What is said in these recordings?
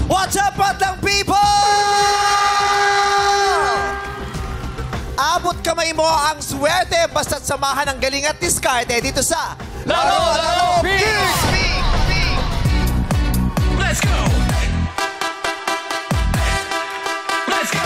What's up, Madlang People? Abot kamay mo ang swerte basta't samahan ng galing at diskarte dito sa Laro Pig! Let's go! Let's go!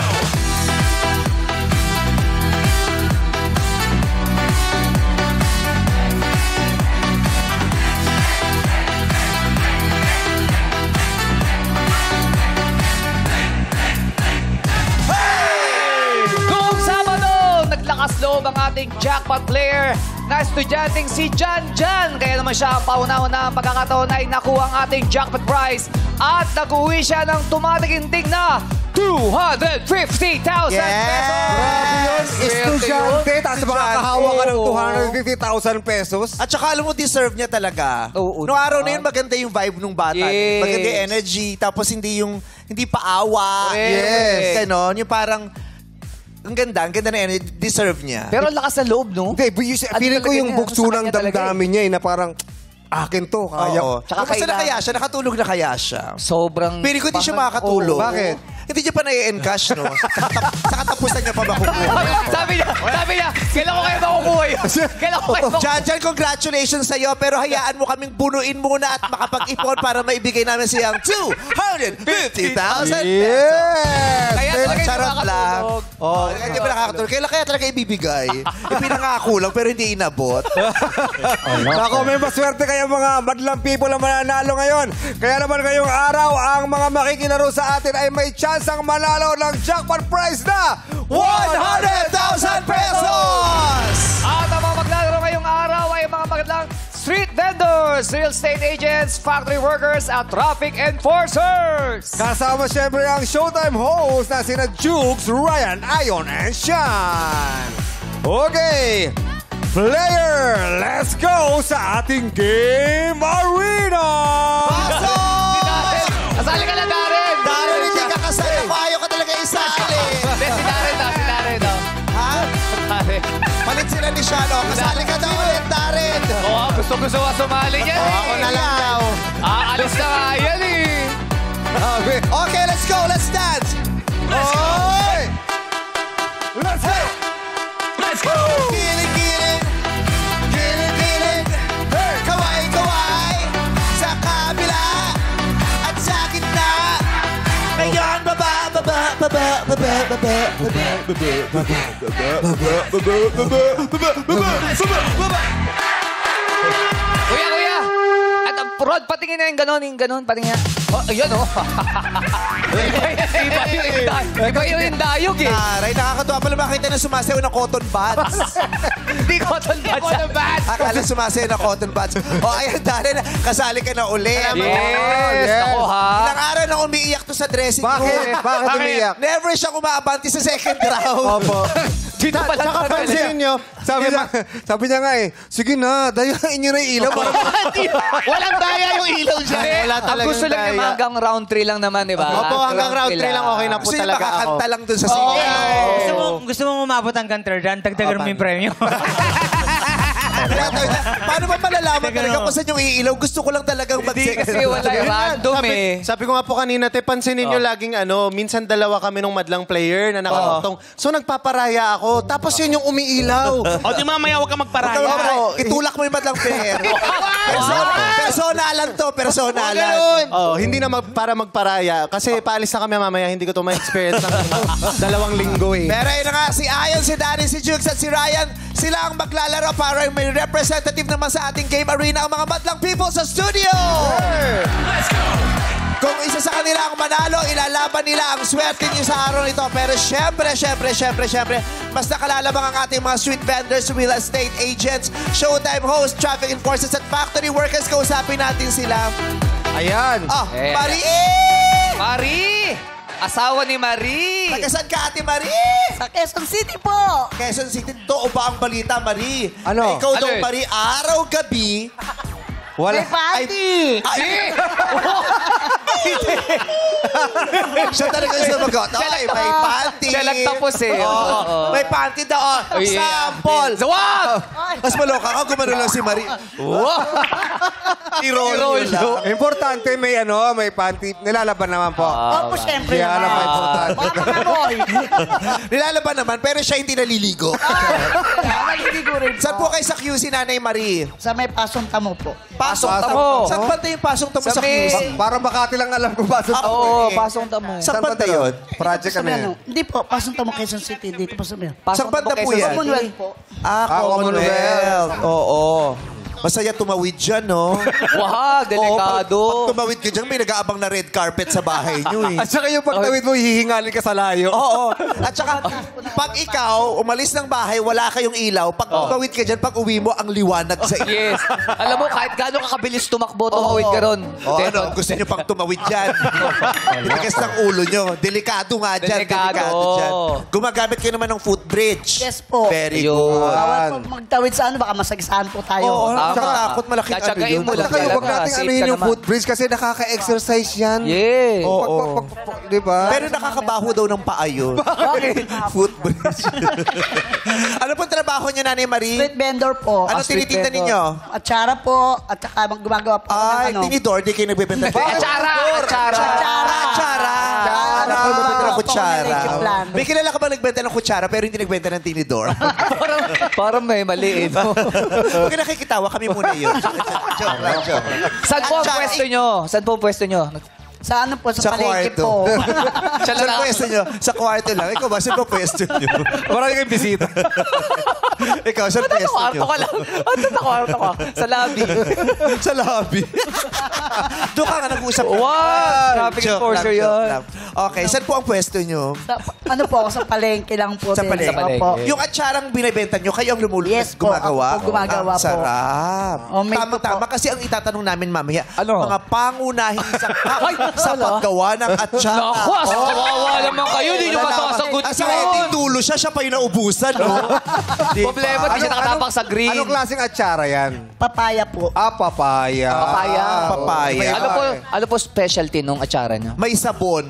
Noong Sabado, naglakas loob ang ating jackpot player na estudyanteng si Jan Jan. Kaya naman siya ang pauna-una ang pagkakataon ay nakuha ang ating jackpot prize at nag-uwi siya ng tumataginting na 250,000 pesos! Grabe yun, estudyante, tapos makakahawa ka ng 250,000 pesos. At saka alam mo, deserve niya talaga. Oo. Noong araw na yun, maganda yung vibe nung bata. Yes. Maganda yung energy, tapos hindi paawa. Correct. Yes. Ganon, yung parang, ang ganda na energy, deserve niya. Pero ang lakas ng loob, no? Hindi, feeling ko talaga yung niya? bukso Sa ng kanya talaga damdamin niya na parang, akin to, kaya. Oo. Tsaka Kamusta na kailangan- kaya siya? Nakatulog na kaya siya? Sobrang... Pero ko hindi siya makakatulog. Oo, bakit? Hindi niya pa na-encash, no? Sa katapusan niya pa makukuha. sabi niya, kailan ko kayo makukuha yun? Kailan ko kayo makukuha? Jan, congratulations sa'yo. Pero hayaan mo kaming bunuin muna at makapag-ipon para maibigay namin siyang 250,000 pesos. Yes! Kaya talaga hindi Charot lang. makakatulog. Oh, hindi pa nakakatulog. Kaya talaga ibibigay. Ipinangako lang pero hindi inabot. Nako, may maswerte kayong mga madlang people ang mananalo ngayon. Kaya naman ngayong araw, ang mga makikinaro sa atin ay may chance ang manalo ng jackpot prize na 100,000 pesos! At ang mga maglalaro ngayong araw ay mga magandang street vendors, real estate agents, factory workers, at traffic enforcers. Kasama siyempre ang Showtime host na sina Jukes, Ryan, Ayon, and Sean. Okay, player, let's go sa ating game arena! Kasali ka na, Darren! Darren, hindi ka kasali. Ayaw ka talaga isali. Hindi, si Darren daw. Ha? Darren. Palit sila ni Sean. Oh, kasali ka daw ulit, Darren. Oo, gusto ka sumali niyan eh. Ako na lang daw. Aalis na nga yan eh. Okay, let's go. Let's dance. Oy! Let's go! Let's go! Giling, giling. Giling, giling. Kaway, kaway. Sa kabila. At sa gitna. Ngayon, baba, baba, baba, baba, baba, baba. Kuya! At ang Rod, patingin na yung ganon, patingin na. Oh, ayun oh. Iba yung dayog eh. Aray, nakakatuwa pala makita na sumasayaw ng cotton buds. Hindi cotton buds. Akala sumasayaw ng cotton buds. O, ayan, Darren, kasali ka na uli. Yes, ako ha. Ilang araw na umiiyak to sa dressing room. Bakit? Bakit umiyak? Never siya umaabanti sa second round. Opo. Dito pa lang Saka pansinin nyo, sabi niya nga eh, sige na, dayain nyo na yung ilaw. Walang daya yung ilaw dyan. Wala talaga. Ang gusto lang naman hanggang round 3 lang naman, di ba? Opo, hanggang round 3 lang okay na po Gusto niya talaga ako. makakanta lang dun sa single. Gusto mo umabot hanggang third round, dagdagan mo yung premyo. Paano ba malalaman talaga kung saan yung iilaw? Gusto ko lang talagang Hindi kasi wala yung random eh. Sabi ko nga po kanina, pansinin nyo laging minsan dalawa kami nung madlang player na nakatong. So nagpaparaya ako, tapos yun yung umiilaw. O di mamaya huwag ka magparaya. Itulak mo yung madlang pair. Personalan to, personalan. Oh, hindi na para magparaya. Kasi paalis na kami mamaya, hindi ko to ma-experience ng 2 linggo eh. Pero yun na nga, si Ayon, si Danny, si Jukes at si Ryan, sila ang maglalaro para may representative naman sa ating game arena ang mga madlang people sa studio! Let's go! Kung isa sa kanila ang manalo, ilalaban nila ang swerte niyo sa araw nito. Pero syempre, mas nakalalabang ang ating mga street vendors, real estate agents, showtime hosts, traffic enforcers at factory workers. Kausapin natin sila. Ayan. Marie! Marie! Asawa ni Marie! Taga-saan ka, Ate Marie? Sa Quezon City po. Quezon City, totoo ba ang balita, Marie? Ano? Ikaw daw, Ano yun? Marie, araw-gabi. Wala. May party. Siya talaga yung sumagot. Ay, may panty. Siya nagtapos eh. Oo. May panty daw. Oh, yeah. Sample. Zawag! Mas maloka ka, gumano lang si Marie. I-roll lang. Importante, may may panty. Nilalaban naman po. Opo, syempre Kaya alam mo, naman. importante. Baka mangamoy. Nilalaban naman, pero siya hindi naliligo. Naliligo rin po. Saan po kayo sa QC, Nanay Marie? Sa may pasong tamo po. Pasong Tamo. Saan banda yung pasong tamo sa Sa may- QC? Para Makati lang alam kung bakit. Oo, pasong tamo. Saan banda yun? Project Sa ano may yan? Hindi po, pasong tamo Quezon City. Dito po sa may. Saan banda po yan? Commonwealth po. Commonwealth. Oo. Masaya tumawid dyan, no? Wag, delikado. Pag tumawid ka dyan, may nag-aabang na red carpet sa bahay nyo eh. At saka yung pagtawid mo, hihingalin ka sa layo. Oo. At saka, pag ikaw, umalis ng bahay, wala kayong ilaw, pag tumawid ka dyan, pag uwi mo, ang liwanag sa iyo. Yes. Alam mo, kahit gaano kakabilis tumakbo, tumawid ka ron. Oh, ano, gusto nyo pang tumawid dyan. Titigas ng ulo nyo. Delikado nga dyan. Delikado. dyan. Gumagamit kayo naman ng footbridge. Yes po. Very Ayun. good. Bawal po magtawid sa ano, baka masagisaan po tayo. Oo, Tama. nakatakot, malaking ano Tsagain yun. mo At lang saka yung huwag talaga. natin Safe anuhin ka yung naman. footbridge kasi nakaka-exercise yan. Yeah. Oo. Di ba? Pero nakakabaho daw ng paa yun. Bakit? Footbridge. Ano pong trabaho niyo, Nanay Marie? Street vendor po. Ano street tinitinda vendor. ninyo? Atsara po. At saka gumagawa po Ay, ng ano. tinidor, di kayo nagbebenta. Atsara! Atsara! Kutsara! Ano po nagbebenta ng kutsara? Plan. May kilala ka ba nagbenta ng kutsara pero hindi nagbenta ng tinidor? Parang may mali eh. No? Huwag ka nakikitawa, kami muna yun. Joke lang, joke. Saan po ang Atsara, pwesto nyo? Saan po ang pwesto nyo? Sa ano po, sa, Sa palengke kwarto. po. Siya Saan lang. pwesto nyo? Sa kwarto lang. Ikaw ba? Saan ba pwesto nyo? Marami kayong bisita. Ikaw, saan pwesto Kwarto nyo? ka lang. Kwarto ka. Sa lobby. Sa lobby. Doon ka nga nag-uusap. Wow! Traffic Joke enforcer lang, joke yun. lang. Okay, saan po ang pwesto nyo? Sa, ano po, sa palengke lang po. Sa din. palengke. Sa palengke. Opo. Yung atsarang binibenta nyo, kayo ang lumulunod Yes po, gumagawa? ako po gumagawa Ang po. sarap. Oh, may Tama-tama. Kasi ang itatanong namin mamaya, Ano? mga pangunahing sa paggawa ng atsara. Naku, kawawa naman kayo. Hindi nyo masasagot Asa eting tulo siya pa yung naubusan, no? Problema, di siya nakatapang sa green. Anong klaseng atsara yan? Papaya po. Papaya. Papaya. Papaya. Ano po specialty nung atsara niya? May sabon.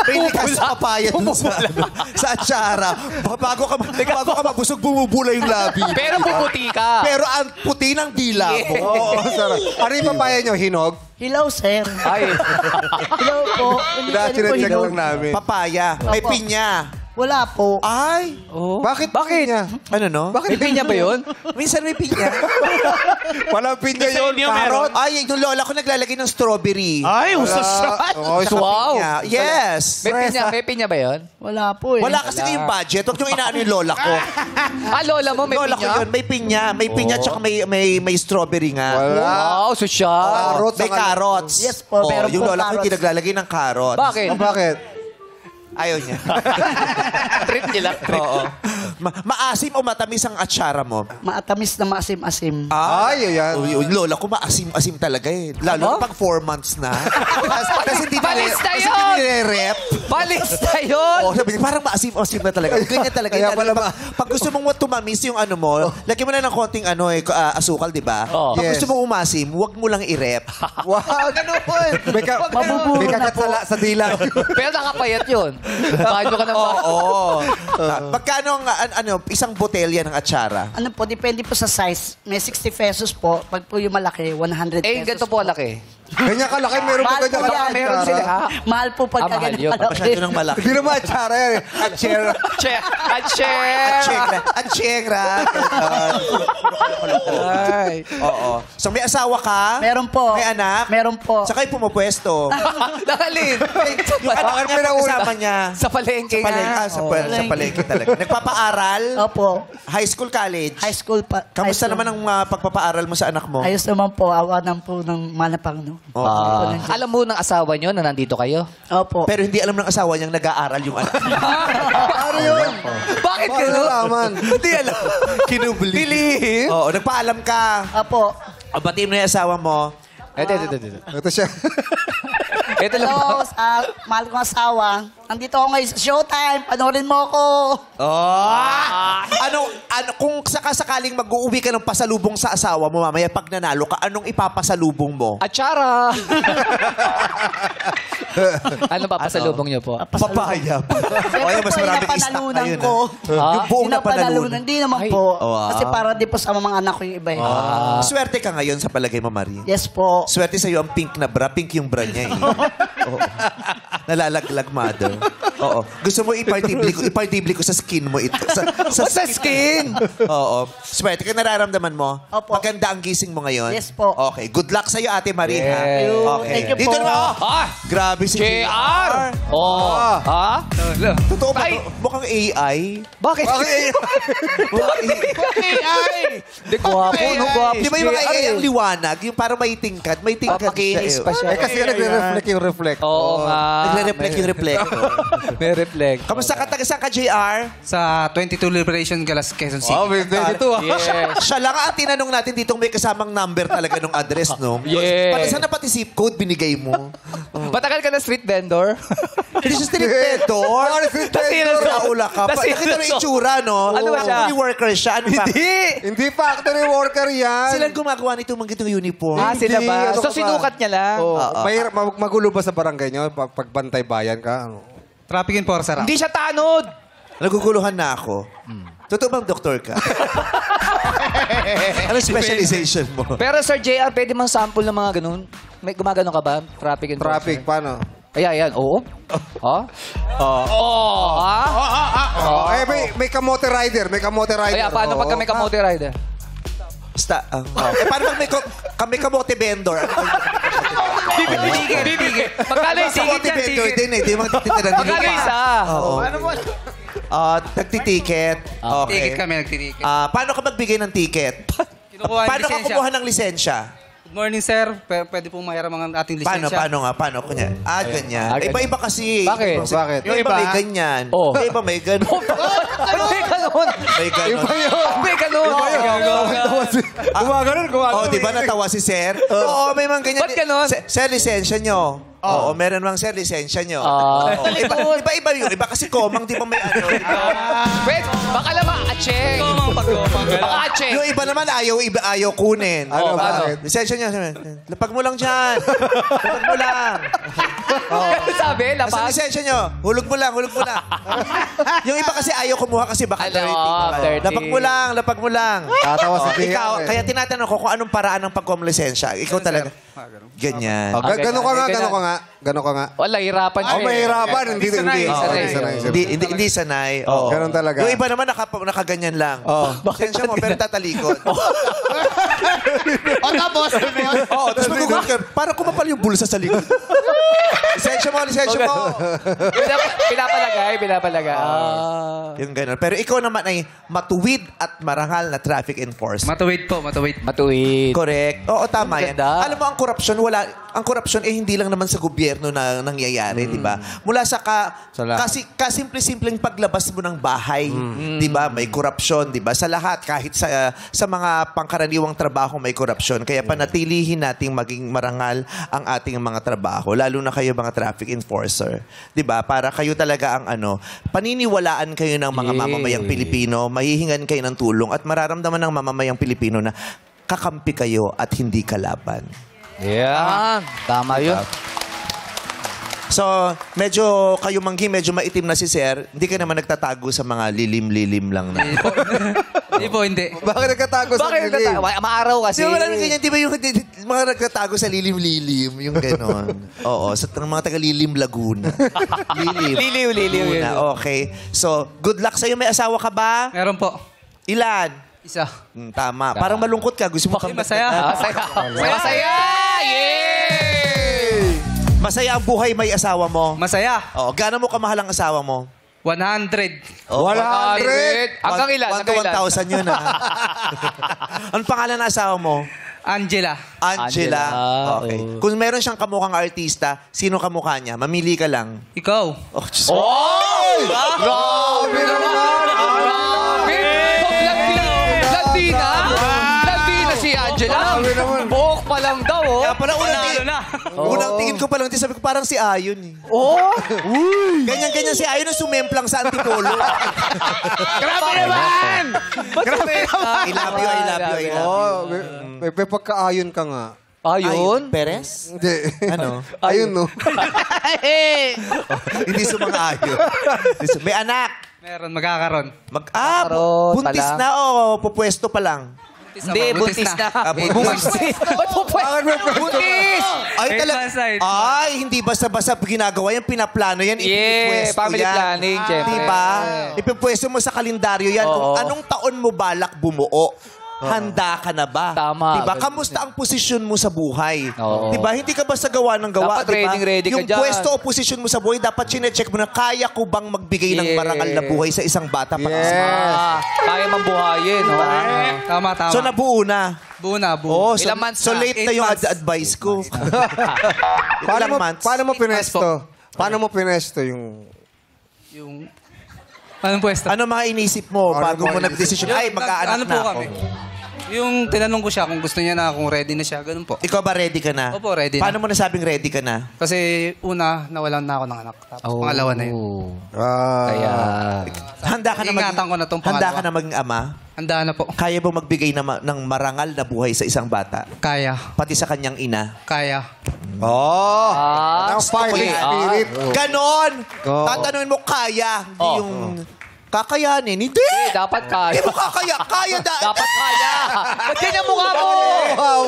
May likas sa papaya dun sa atsara. Bago ka mabusog, bumubula yung labi. Pero puputi ka. Pero ang puti ng dila mo. Oo, sarap. Ano yung papaya nyo? Hinog? Hello, sir. Ay. Hello po. Hindi pwede po Dati-check hinog. lang namin. Papaya. May Opo. pinya. Wala po. Ay! Oh. Bakit? Bakit? Pinya? Ano no? May pinya ba yun? Minsan may pinya. Walang pinya yun. Karot. Ay, yung lola ko naglalagay ng strawberry. Ay, uso Oo, sa Wow. Pinya. Yes. May pinya ba yun? Wala po eh. Wala kasi kayong budget. Huwag niyong inaano yung lola ko. Ah, lola mo may Lola ko pinya? yun. May pinya. May pinya tsaka may strawberry nga. Wala. Wow, sosyal. Carrots May ang ano. carrots. Yes po, meron yung po lola ko hindi carrots. naglalagay ng carrots. Bakit? Bakit? Ayaw niya. Trip nila. Trip. Oo. Maasim o matamis ang atsara mo? Maatamis na maasim-asim. Ay, ayan. Yung lola ko maasim-asim talaga eh. Lalo na pag 4 months na. Kasi hindi Balis na kasi yun! hindi nire-rep. Balis na yun! Oh, sabi niya, parang maasim-asim na talaga. Ganyan talaga. Kaya Yan. pala Pag gusto mong tumamis yung ano mo, lagyan mo na ng konting asukal, di ba? Oh. Pag Yes. gusto mong umasim, huwag mo lang i-rep. Wow, ganun po. May kagat sa dila. Pero nakapayat yun. Bago ka ng Oo. Magkano ang isang botelya ng atsara? Ano po, depende po sa size. May 60 pesos po. Pag po yung malaki, 100 pesos. Eh, ganito po laki. Ganyan kalaki, meron pa Mahal ganyan po kalaki. yan. Meron sila. Mahal po pag mahal ganyan yun. malaki. Masyado ng malaki. Hindi naman atsara yan. Atsara. Check! At check! Atsyera. Ay. Oo. So may asawa ka? Meron po. May anak? Meron po. Sa kayo pumupwesto? Nakalin! Yung anak Bakit niya pinauna? kasama niya? Sa palengke nga. Sa palengke talaga. Nagpapaaral? Opo. High school, college? High school pa. Kamusta high school. naman ang pagpapaaral mo sa anak mo? Ayos naman po. Awanan po ng manapang, no? Alam mo ng asawa nyo na nandito kayo? Opo. Pero hindi alam ng asawa niyang nag-aaral yung anak. Ano yun? Bakit Paano gano'n? nalaman? Hindi alam. Kinubli. Dilihim? Oo, nagpaalam ka. Opo. Batiin mo yung asawa mo. Ito. Ito siya. Ito lang Hello, ba? mahal kong asawa. Nandito ako ngayon sa Showtime. Panoorin mo ako. Kung sakasakaling mag-uuwi ka ng pasalubong sa asawa mo mamaya pag nanalo ka, anong ipapasalubong mo? Atsara! Ano pa pasalubong niyo po? Papaya. Kaya mas marami stock panalunan ngayon. ko. Yung buong na panalunan. Hindi naman po. Kasi para di po sa mga anak ko yung iba. Swerte ka ngayon sa palagay mo, Marie. Yes po. Swerte sa'yo ang pink na bra. Pink yung bra niya eh. Oo. Nalalaglag, mother. Oo. Gusto mo ipartibli ko sa skin mo ito. Sa skin? Oo. Swerte ka nararamdaman mo? Opo. Maganda ang gising mo ngayon? Yes po. Okay. Good luck sa'yo, Ate Marie. ha? Yes. Okay. Thank you Dito po. na. Ah! Grabe si JR! Oh. Ha? Totoo ba? Ay! Mukhang AI. Bakit? AI! Di gwapo, no? Gwapo. Di ba yung mga AI ang liwanag? Yung parang may tingkad. May tingkad Papakinis siya. pa siya. Eh kasi nagre-reflect yung reflect. Oo nga. Nagre-reflect yung reflect. May reflect. Kamusta ka? Taga-saan ka, JR? Sa 22 Liberation Galas, Quezon City. Oh, may dito ah. Yes. Siya lang ang tinanong natin ditong may kasamang number talaga ng address, no? Yeah. Pati sana pati zip code binigay mo. Matagal ka na street vendor? Hindi siya street vendor. Kaula ka. Nakita mo yung itsura, no? Ano ba siya? Factory worker siya. Ano ba? Hindi factory worker yan. Sila gumagawa nito mga gitong uniform. Ah, sila ba? Ano So ka ba? sinukat niya lang? Oh, mahirap, magulo ba sa barangay nyo? Pagbantay bayan ka? Ano? Traffic enforcer ako. Hindi siya tanod! Naguguluhan na ako. Totoo bang doktor ka? Anong specialization mo? Pero Sir JR, pwede mang sample ng mga ganun? May gumagano ka ba? Traffic enforcer? Traffic, paano? Ayan. Oo. Ha? Oo. Ha? Oh, eh, may kamote rider. May kamote rider. Kaya paano pag kami kamote rider? Basta, paano pag kami kamote vendor? Bibigay. Magkano yung Kamote ticket yan? vendor Ticket. din eh. Di mga titira Magkano isa? Ano mo? Nagtitiket. Okay. Ticket kami, nagtitiket. Paano ka magbigay ng ticket? Kinukuha yung Paano ka lisensya. kumuha ng lisensya? Good morning, sir. Pwede pong mahiram ang ating Paano? lisensya. Paano? Kunya? Ganyan. ganyan. Iba-iba kasi. Bakit? Bakit? Yung iba may ganyan. Oh. Yung iba may ganun. Ano may ganun? May ganun. May ganun. Gumaganon. Oh, di ba natawa si Sir? Oo, may mga ganyan. Ba't ganun? Sir, lisensya nyo. Oo, meron mang sir, lisensya nyo. Ah. Oo. Iba yun. Iba kasi komang, di ba may ano. Wait, baka naman acheng. Baka acheng. Yung iba naman ayaw kunin. Ano, Paano? bakit? Lisensya nyo. Lapag mo lang dyan. Lapag mo lang. Sabi, Nasa lapag. lisensya nyo. Hulog mo lang. Yung iba kasi ayaw kumuha kasi baka Ano, dirty. 30. Lapag mo lang. Tatawa si Tia. Ikaw, kaya tinatanong ko kung anong paraan ng pagkuha ng lisensya. Ikaw talaga. Ganyan. Gano'n ka nga. Wala, hirapan siya. Oh, mahirapan. Hindi sanay. Hindi sanay. Oo. Ganun talaga. Yung iba naman nakaganyan lang. Lisensya mo, pero tatalikod. Tapos, Tapos magugulat ka, parang kumapal yung bulsa sa likod. Lisensya mo. Pinapalagay. Yung gano'n. Pero ikaw naman ay matuwid at marangal na traffic enforcer. Matuwid po, matuwid. Matuwid. Correct. Oo, tama yan. Maganda. Alam mo, ang korupsyon hindi lang naman sa gobyerno na nangyayari, di ba? Mula sa kasimple-simpleng paglabas mo ng bahay, di ba? May korupsyon, di ba? Sa lahat, kahit sa mga pangkaraniwang trabaho may korupsyon. Kaya panatilihin nating maging marangal ang ating mga trabaho, lalo na kayo mga traffic enforcer. Di ba? Para kayo talaga ang paniniwalaan kayo ng mga mamamayang Pilipino, mahihingan kayo ng tulong at mararamdaman ng mamamayang Pilipino na kakampi kayo at hindi kalaban. Yeah. Tama yun. So, medyo kayo manggi, medyo maitim na si Sir. Hindi ka naman nagtatago sa mga lilim-lilim lang na. Hindi po, hindi. Bakit nagkatago sa Bakit lilim? maaraw kasi? Di ba marami ganyan? Di ba yung mga nagtatago sa lilim-lilim? Yung ganon. Oo, sa mga taga-lilim Laguna. Liliw. Laguna, okay. So, good luck sa'yo. May asawa ka ba? Meron po. Ilan? Isa. Tama. Parang malungkot ka. Gusto mo kang Masaya. Masaya! Yay! Masaya ang buhay may asawa mo. Masaya. Oo. Gaano mo kamahal ang asawa mo? 100. 100. Hanggang ilan? 1,000 yun, ha? Anong pangalan ng asawa mo? Angela. Angela. Okay. Kung meron siyang kamukhang artista, sino kamukha niya? Mamili ka lang. Ikaw. Oh, Diyos. Grabe naman! Latina si Angela. Buhok pa lang daw, oh. Kaya pala unang tingin ko pa lang, sabi ko parang si Ayon eh. Oh! Ganyan-ganyan si Ayon na sumemplang sa Antipolo. Grabe naman! I love you. Oh, may pagkaayon ka nga. Ayun. Perez? Hindi. Ano? Ayun, no? Hindi sumang-ayon. May anak. Meron, magkakaroon. Magkakaroon buntis pa lang. na o pupwesto pa lang? Hindi, buntis na. Buntis. Ba't po buntis? Ay, Advance side. Ay, hindi basta-basta ginagawa yan, pinaplano yan, Yeah, ipipwesto family yan. planning, syempre. Diba? Ipipwesto mo sa kalendaryo yan. Kung Oo. anong taon mo balak bumuo. Handa ka na ba? Tama. Diba? Kamusta ang posisyon mo sa buhay? Oo. Diba? Hindi ka basta gawa ng gawa. Dapat diba? ready ka Yung dyan. pwesto o posisyon mo sa buhay, dapat chinecheck mo na kaya ko bang magbigay ng Yeah. marangal na buhay sa isang bata para sa Kaya mang buhayin. No? Tama, tama. So nabuo na. buo na, buo. Oh, so, Ilang months so na? late na 8 yung months. advice ko. Paano Ilang mo, months? paano mo 8 months pinesto? Paano mo pinesto yung... Yung... Anong pwesto? Ano mga inisip mo Ano bago mo mga nag-decision? Ay, magkaanak ano na po ako. kami? Yung tinanong ko siya kung gusto niya na, kung ready na siya, ganun po. Ikaw ba ready ka na? Opo, ready na. Paano mo nasabing ready ka na? Kasi una, nawalan na ako ng anak. Tapos pangalawa na yun. Kaya... Handa ka na Ingatan ko na tong Handa pangalawa. ka na maging ama? Handa na po. Kaya ba magbigay ng marangal na buhay sa isang bata? Kaya. Pati sa kanyang ina? Kaya. Oh! Ang fighting Okay. spirit. Ganon! Oo. Tatanungin mo kaya. Hindi yung kakayanin. Hindi! Dapat kaya. Hindi mo kakaya. Kaya Dapat kaya. Ba't ganyan mukha mo?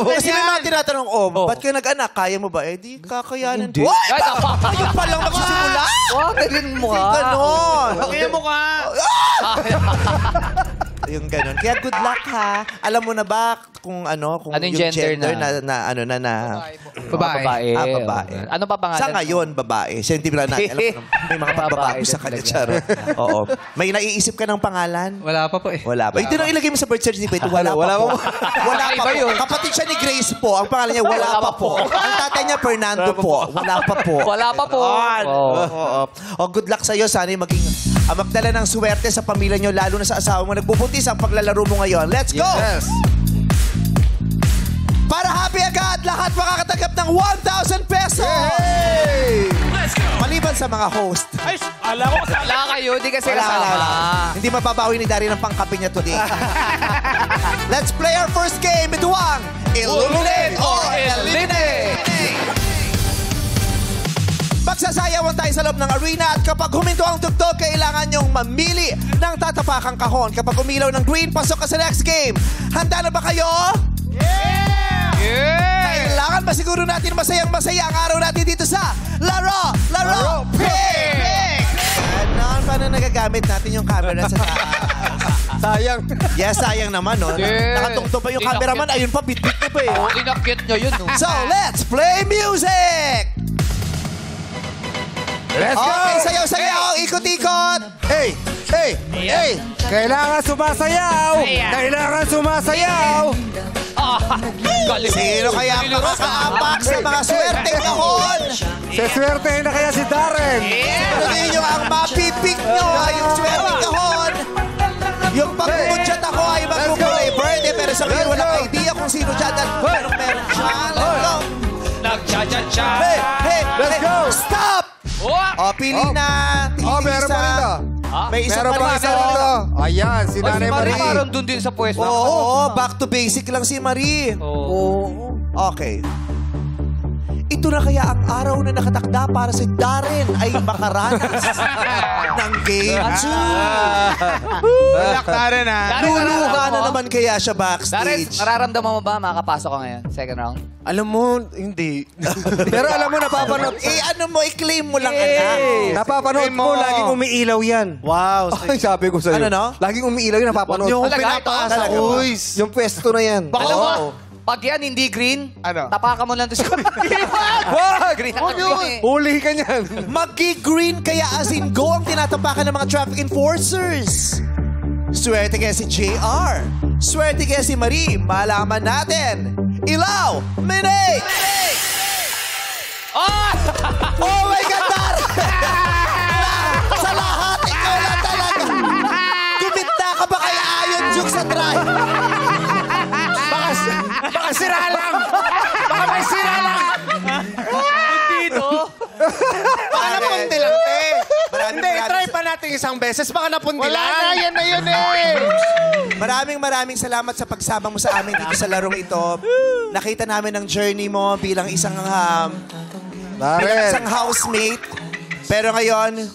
Kasi may mga tinatanong, ba't ka nag-anak? Kaya mo ba? Eh, di kakayanin. Hindi. Uy! Ay, dapat. Ayun pa lang magsisimula. Wag, ganyan mukha. Ganon. Kaya mo ka. Yung ganon. Kaya good luck ha. Alam mo na ba kung kung Ano yung yung gender Babae. babae. Ano pa pangalan? Sa ngayon, babae. Siya hindi pala natin. Alam ko, may mga pagbabago Babae sa na kanya. talaga. Charot. Oo. May naiisip ka ng pangalan? Wala pa po eh. Wala ba? Hindi na ilagay mo sa birth certificate. Wala pa po. Wala pa Iba po. yun. Kapatid siya ni Grace po. Ang pangalan niya, wala pa po. Ang tatay niya, Fernando po. Wala pa po. Wala pa po. Oo. Oh, good luck sa'yo. Sana maging magdala ng swerte sa pamilya niyo, lalo na sa asawa mo. Nagbubuntis ang paglalaro mo ngayon. Let's go! Yes. Para happy agad, lahat makakatanggap ng 1,000 pesos! Let's go. Maliban sa mga host. Ay, ala ko. Wala kayo, di kasi Wala. kasama. Hindi mababawi ni Dari ng pangkape niya today. Let's play our first game. Ito ang Illuminate or Eliminate! Magsasayawan tayo sa loob ng arena at kapag huminto ang tugtog, kailangan nyong mamili ng tatapakang kahon. Kapag umilaw ng green, pasok ka sa next game. Handa na ba kayo? Kailangan masiguro natin masayang-masaya ang araw natin dito sa Laro Pick! Ganon, paano nagagamit natin yung camera sa taas? Sayang. Yes, sayang naman, no? Yeah. Nakatungtong pa yung cameraman, ayun pa, bit-bit na pa eh. Oh, inakit nyo yun, no? So, let's play music! Let's go! Okay, sayaw-sayaw, ikot-ikot! Hey! Hey! Hey! Kailangan sumasayaw! Kailangan sumasayaw! Galing. Sino kaya makakaapak sa mga swerteng kahon? Seswertehin na kaya si Darren! Sabihin nyo ang mapipik nyo ay yung swerteng kahon. Yung pag-chat ako ay magkukulay birthday pero sa ngayon walang idea kung sino dyan at anong meron dyan. Let's go! Nag-cha-cha-cha. Hey! Let's go! Stop! Oh! O, pili na. Oh, meron pa rin to. May isa Meron pa pa rin. isa rito. Ayan, si Si Nanay Marie Marie. parang dun din sa pwesto. Oo, back to basic lang si Marie. Oo. Okay. Ito na kaya ang araw na nakatakda para si Darren ay makaranas ng game 2. Balak na rin ha. Luluha na naman kaya siya Dares, backstage. nararamdaman mo ba makakapasok ka ngayon? Second round? Alam mo, hindi. Pero alam mo, napapanood. I-claim mo lang, anak. Napapanood mo, laging umiilaw yan. Wow. Ay, sabi ko sa'yo. Ano, no? Laging umiilaw yan, napapanood. Yung Talaga, pinapaasa ito? ko. Yung pwesto na yan. Alam mo, pag yan hindi green, tapakan mo lang doon sa Wag! green na kami. Huli ka niyan. Magi-green kaya as in go ang tinatapakan ng mga traffic enforcers. Swerte kaya si JR. Swerte kaya si Marie. Malaman natin. Ilaw! Minay! Oh my God, Dar! Sa lahat, ikaw lang talaga. Kumita ka ba kay Ayon Juk sa drive? Baka sira lang. Baka may sira lang. Dito. Paano konti lang, te? Hindi, try pa natin natin isang beses, baka napundilan. Wala na, yan na yun eh. Maraming salamat sa pagsama mo sa amin dito sa larong ito. Nakita namin ang journey mo bilang isang housemate. Pero ngayon,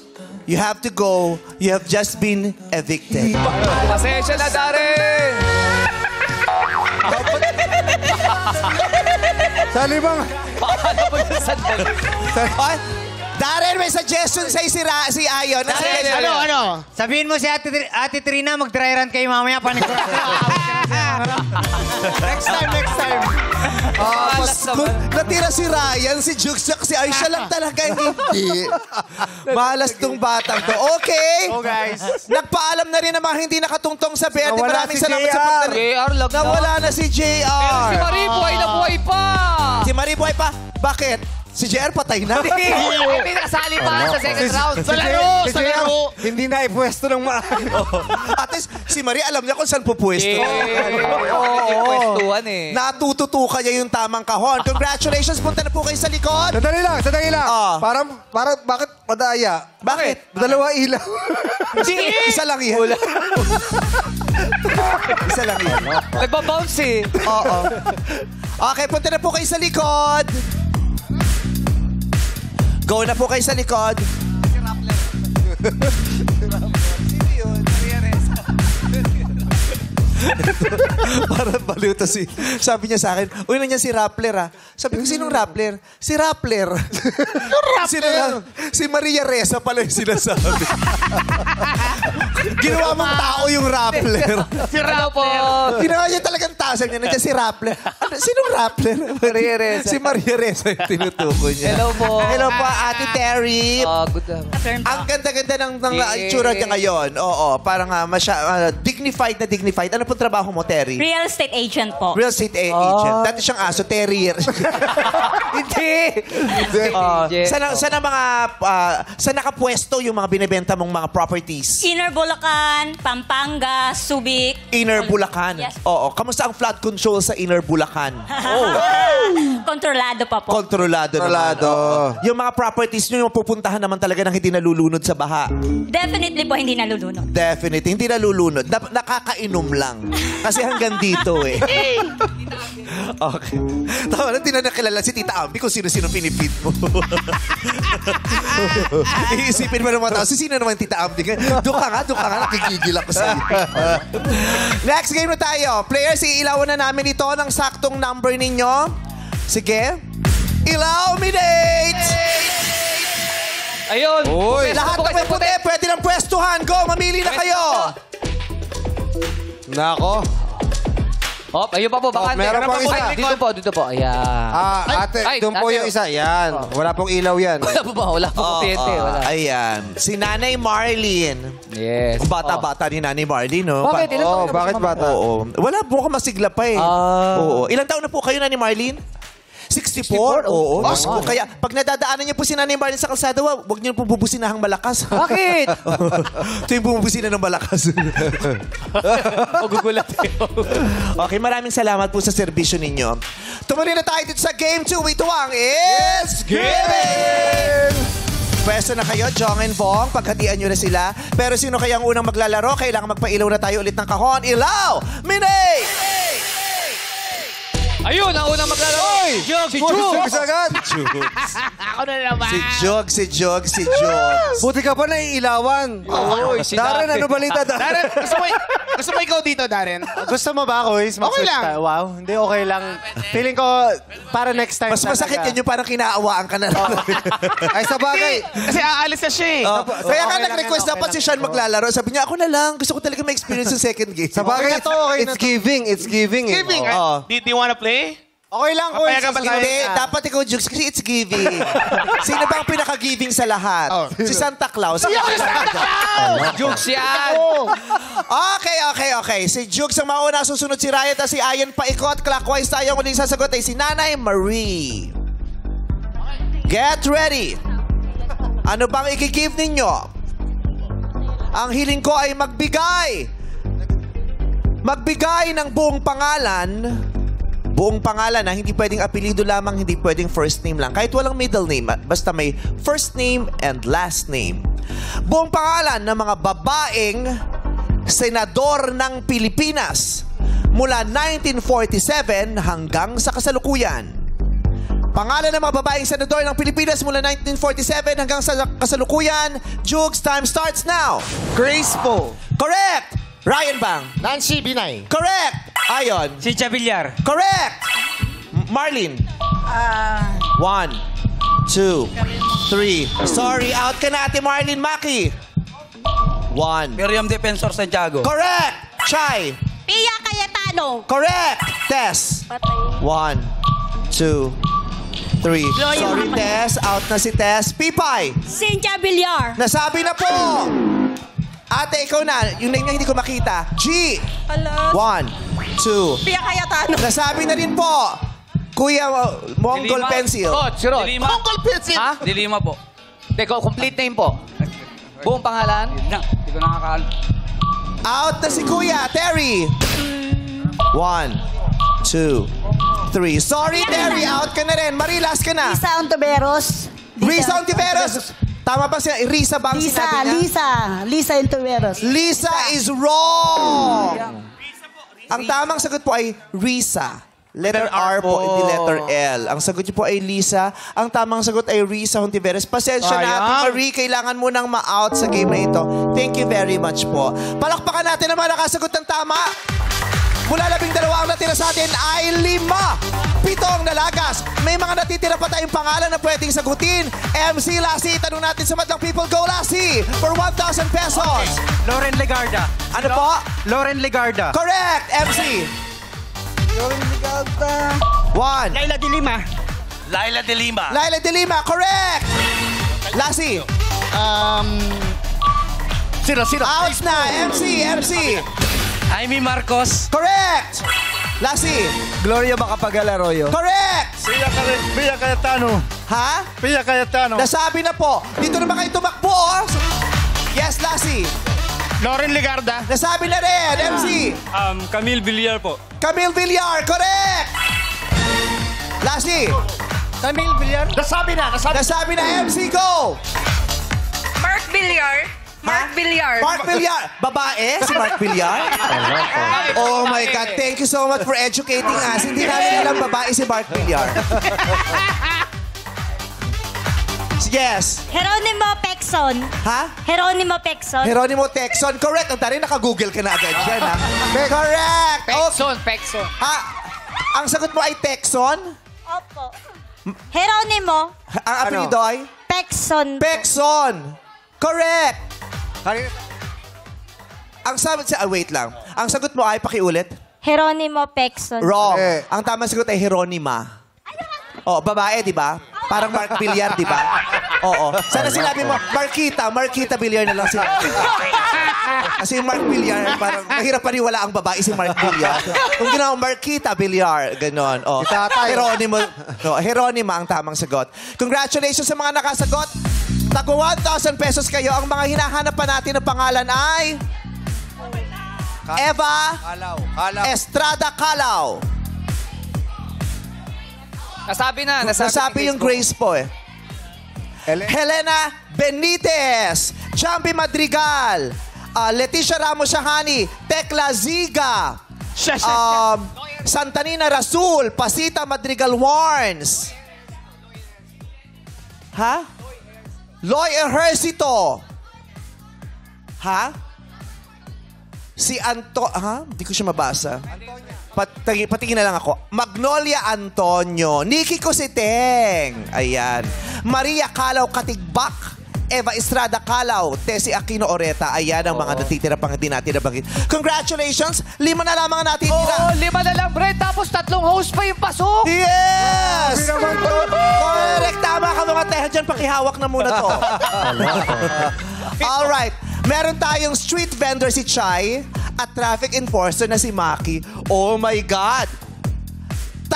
you have to go. You have just been evicted. Pasensya na, Darren! Sa limang... Paano ba yung sandali? Ay, Darren, may suggestion sa'yo si Ayon. Ano? Sabihin mo si Ate Trina, mag-dry run kayo mamaya. Next time. Natira si Ryan, si Juksak, si Aisha lang talaga hindi. Malas tong batang to. Okay. Oh, guys. Nagpaalam na rin ng mga hindi nakatungtong sa berde. Nawala Maraming si salamat sa JR. pagdala. JR, lag na. Nawala na si JR. Si Marie, buhay na buhay pa! Si Marie buhay pa. Bakit? Si JR patay na. Hindi nakasali pa sa second round. Sa laro. Hindi na ipwesto ng At least, si Marie alam niya kung saan pupwesto. Pwestuhan eh. Natututukan niya yung tamang kahon. Congratulations, punta na po kayo sa likod. Sandali lang. Ah. Parang, bakit madaya? Bakit? Dalawa ilaw. Isa lang yan. Isa lang yan. Nagbabounce eh. Oo. Okay, punta na po kayo sa likod. Go na po kayo sa likod. Parang baliw to si... Sabi niya sa akin, uy, nandiyan si Rappler ah. Sabi ko, sinong Rappler? Si Rappler. Si Maria Reza pala yung sinasabi. Ginawa mong tao yung Rappler. Si Rapo. Ginawa niya talagang tasag niya. Nandiyan si Rappler. Ano, sinong Rappler? Maria Reza. Si Maria Reza yung tinutukoy niya. Hello po. Hello po, Ate Terry. Good. Ang ganda-ganda ng itsura niya ngayon. Oo, parang dignified na dignified. Ano pong trabaho mo, Terry? Real estate agent po. Real estate agent. Dati siyang aso, terrier. Hindi. Saan nakapwesto yung mga binibenta mong mga properties? Inner Bulacan, Pampanga, Subic. Inner Bulacan. Yes. Oo. Kamusta ang flood control sa Inner Bulacan? Kontrolado pa po. Kontrolado. Yung mga properties nyo, yung pupuntahan naman talaga ng hindi nalulunod sa baha. Definitely po hindi nalulunod. Definitely. Hindi nalulunod. Nakakainom lang. Kasi hanggang dito eh. Okay. Tama na, hindi na nakilala si Tita Ambi kung sino-sino pinipit mo. Iisipin mo naman tao, sino naman Tita Ambi? Doon ka nga, nakikigil ako sa'yo. Next game na tayo. Players, iilawan na namin ito ng saktong number ninyo. Sige. Illuminate! Ayun. Lahat na may puti, pwede ng pwestuhan. Go, mamili na kayo. Nako. Ayun pa po, bakante. meron pang isa. Dito po. Ayan. Ate, doon po ate. yung isa. Yan. Wala pong ilaw yan. Wala po ba? Wala po kuryente. Wala. Ayan. Si Nanay Marlene. Yes. Bata-bata ni Nanay Marlene, no? Bakit? Ilan taon na ba Bakit siya, ma'am? bata? Oo. Wala po ka masigla pa eh. Oo. Ilang taon na po kayo, Nanay Marlene? 64? Oo. Diyos ko. Kaya pag nadadaanan niyo po si Nanay Marlene sa kalsada, huwag niyo po bubusinahang malakas. Bakit? Ito yung bumubusina ng malakas. Magugulat Okay, maraming salamat po sa serbisyo ninyo. Tumuloy na tayo dito sa Game 2. Ito ang It's Giving! Pwesto na kayo, Jong and Vong. Paghatian nyo na sila. Pero sino kayang unang maglalaro? Kailangan magpailaw na tayo ulit ng kahon. Ilaw! Minay! Ayun, ang unang maglalaro. Si Jugs. Ako na naman. Si Jog. Buti ka pa naiilawan. Si Darren, Dati. ano balita? Darren, gusto mo ikaw dito, Darren? Gusto mo ba, Kuis? Okay lang. Wow, hindi okay lang. Feeling ko, para next time Mas masakit talaga. yan yung parang kinaawaan ka na lang. Ay, sa bagay. Kasi aalis na siya eh. Kaya nga Okay lang nag-request yan, dapat okay si Sean maglalaro. Sabi niya, ako na lang. Gusto ko talaga ma-experience yung second game. Sa bagay, Okay na to, okay na it's giving. It's giving. eh. Giving. Oo. Do you wanna play? Okay lang, Kuis. Papayagan ba tayo? Hindi, dapat ikaw, Jukes, kasi it's giving. Sino ba ang pinaka-giving sa lahat? Si Santa Claus. Jugs yan. Okay. Si Jukes ang mauna, susunod si Ryan at si Ayan paikot. Clockwise tayo. Ang uling sasagot ay si Nanay Marie. Get ready. Ano bang i-give ninyo? Ang hiling ko ay magbigay ng buong pangalan. Buong pangalan na hindi pwedeng apelido lamang, hindi pwedeng first name lang. Kahit walang middle name, basta may first name and last name. Buong pangalan ng mga babaeng senador ng Pilipinas mula 1947 hanggang sa kasalukuyan. Pangalan ng mga babaeng senador ng Pilipinas mula 1947 hanggang sa kasalukuyan. Jukes, time starts now. Grace po. Correct! Ryan Bang. Nancy Binay. Correct! Ayon. Si Villar. Correct! Marlene. 1, 2, 3. Sorry, out ka na, Ate Marlene. Maki. 1. Miriam Defensor Santiago. Correct! Chai. Pia Cayetano. Correct! Tess. Patay. 1, 2, 3. Sorry, Tess. Out na si Tess. Pipay. Cynthia Villar. Nasabi na po. Ate, ikaw na. Yung name niya hindi ko makita. G. 1, 2. Pia Cayetano. Nasabi na rin po. Kuya Mongol Dilima. Pencil. Si Rod. Dilima. Mongol Pencil! Ha? Dilima po. Teko, complete name po. Buong pangalan? Hindi ko nakakaal. Out na si Kuya. Terry. 1, 2, 3. Sorry, Terry. Out ka na rin. Marie, last ka na. Lisa Ontiveros. Risa Ontiveros. Tama ba siya? Risa ba ang sinabi niya? Lisa Ontiveros. Lisa is wrong. Ang tamang sagot po ay Risa. Letter R po, hindi letter L. Ang sagot niyo po ay Lisa. Ang tamang sagot ay Risa Hontiveros. Pasensya na, Ate Marie. Kailangan mo nang ma-out sa game na ito. Thank you very much po. Palakpakan natin ang mga nakasagot ng tama. Mula 12 ang natira sa atin ay 5. 7 ang nalagas. May mga natitira pa tayong pangalan na pwedeng sagutin. MC Lassie, tanong natin sa Madlang People. Go Lassie! For 1,000 pesos. Lauren Legarda. Ano po? Lauren Legarda. Correct! MC. 1. Laila de Lima. Laila de Lima. Laila de Lima, correct! Lassie. Sira. Outs na. MC. Jaime Marcos. Correct! Lassie. Gloria Macapagal Arroyo. Correct! Pia Cayetano. Ha? Pia Cayetano. Nasabi na po. Dito na ba kayo tumakbo, oh? Yes, Lassie. Lauren Legarda. Nasabi na rin. MC. Camille Villar po. Camille Villar, correct! Lassie. Camille Villar. Nasabi na. Nasabi na. MC, go! Mark Villar. Mark Villar. Babae? Si Mark Villar? Oh my God. Thank you so much for educating us. Hindi namin alam babae si Mark Villar. Yes. Jeronimo Pexon. Ha? Jeronimo Pexon. Jeronimo Texon. Correct. Ang tari, naka-google ka na agad dyan, ha? Correct. Pexon. Ha? Ang sagot mo ay Texon? Opo. Jeronimo Ang apelido ay? Pexon. Pexon. Correct. Ang sagot sa... wait lang. Ang sagot mo ay, pakiulit? Jeronimo Pexon. Wrong. Ang tamang sagot ay Jeronima. Oh, babae, di ba? Parang Mark Villar, di ba? Oo. Sana sinabi mo, Marquita Villar na lang sinabi. Kasi yung Mark Villar, parang mahirap paniwala ang babae si Mark Villar. Kung ginawa, Marquita Villar, ganon. Oh. Jeronima ang tamang sagot. Congratulations sa mga nakasagot. Tago 1,000 pesos kayo. Ang mga hinahanap pa natin na pangalan ay... Eva Estrada Calao. Nasabi yung Grace po eh. Helena Benitez, Champi Madrigal, Leticia Ramos Shahani, Tekla Ziga, Santanina Rasul, Pasita Madrigal Warnes. Ha? Loy Ejercito. Ha? Si Hindi ko siya mabasa. Patingin na lang ako. Magnolia Antonio. Nikki Cositeng. Ayan. Maria Calao Katigbak. Eva Estrada Calao. Tessie Aquino Oreta. Ayan ang mga natitira pang hindi natin nabanggit. Congratulations! 5 na lamang ang natitira. 5 na lang, Brent. Tapos 3 host pa yung pasok. Yes! Correct. Tama ka mga teha dyan. Pakihawak na muna to. Alright. Meron tayong street vendor si Chai at traffic enforcer na si Maki. Oh my God! 3